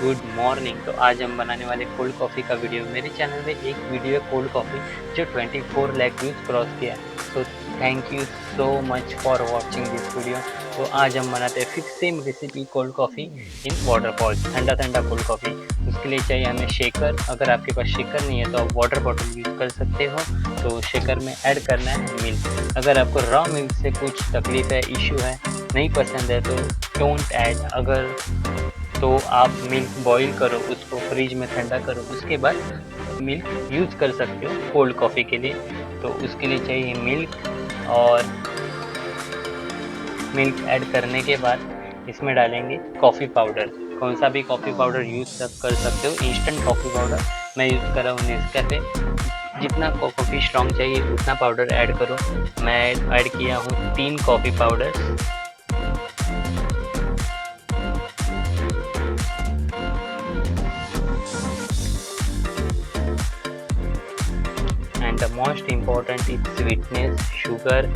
Good morning. तो आज हम बनाने वाले कोल्ड कॉफ़ी का वीडियो। मेरे चैनल में एक वीडियो है कोल्ड कॉफ़ी जो 24 लाख व्यूज क्रॉस किया है। So thank you so much for watching this video. तो आज हम बनाते हैं फिर same recipe cold coffee in waterfall, ठंडा ठंडा कोल्ड कॉफ़ी। उसके लिए चाहिए हमें शेकर। अगर आपके पास शेकर नहीं है तो आप वाटर बॉटल यूज़ कर सकते हो। तो शेकर में ऐड करना है मिल्क। अगर आपको रॉ मिल्क से कुछ तकलीफ है, इशू है, नहीं पसंद है तो डोंट ऐड। अगर तो आप मिल्क बॉईल करो, उसको फ्रिज में ठंडा करो, उसके बाद मिल्क यूज़ कर सकते हो कोल्ड कॉफ़ी के लिए। तो उसके लिए चाहिए मिल्क, और मिल्क ऐड करने के बाद इसमें डालेंगे कॉफ़ी पाउडर। कौन सा भी कॉफ़ी पाउडर यूज़ कर सकते हो, इंस्टेंट कॉफ़ी पाउडर मैं यूज़ कर रहा हूँ नेस्कैफे। जितना कॉफ़ी स्ट्रॉन्ग चाहिए उतना पाउडर ऐड करो। मैं ऐड किया हूँ 3 coffee powder. And the most important is sweetness, sugar.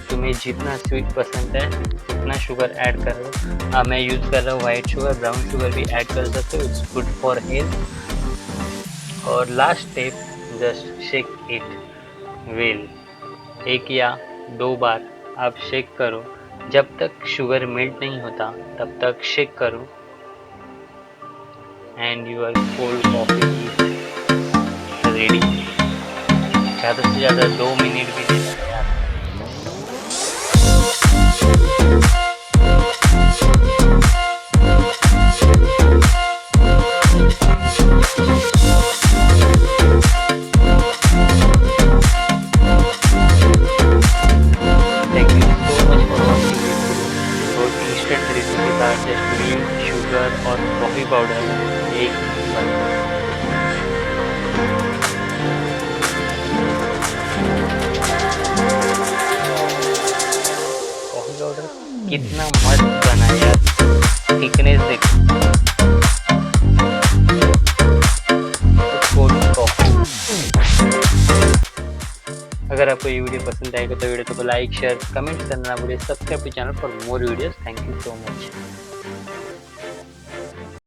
तुम्हें जितना स्वीट पसंद है उतना शुगर ऐड करो। मैं यूज़ कर रहा हूँ वाइट शुगर, ब्राउन शुगर भी ऐड कर सकते हो, इट्स गुड फॉर हेल्थ। और last step, just shake it well. 1 या 2 बार आप शेक करो। जब तक शुगर मेल्ट नहीं होता तब तक शेक करो and your cold coffee is ready. ज़्यादा से ज़्यादा 2 मिनट भी नहीं लगेगा। Thank you so much for watching this video. बहुत इंस्टेंट रेसिपी था, जस्ट मिल्क, शुगर और कॉफ़ी पाउडर एक बस। कॉफ़ी पाउडर कितना मस्त बना यार, थिकनेस देखो। Cold coffee. अगर आपको ये वीडियो पसंद आएगा तो वीडियो को लाइक, शेयर, कमेंट करना ना भूलिए। Subscribe to channel for more videos. Thank you so much.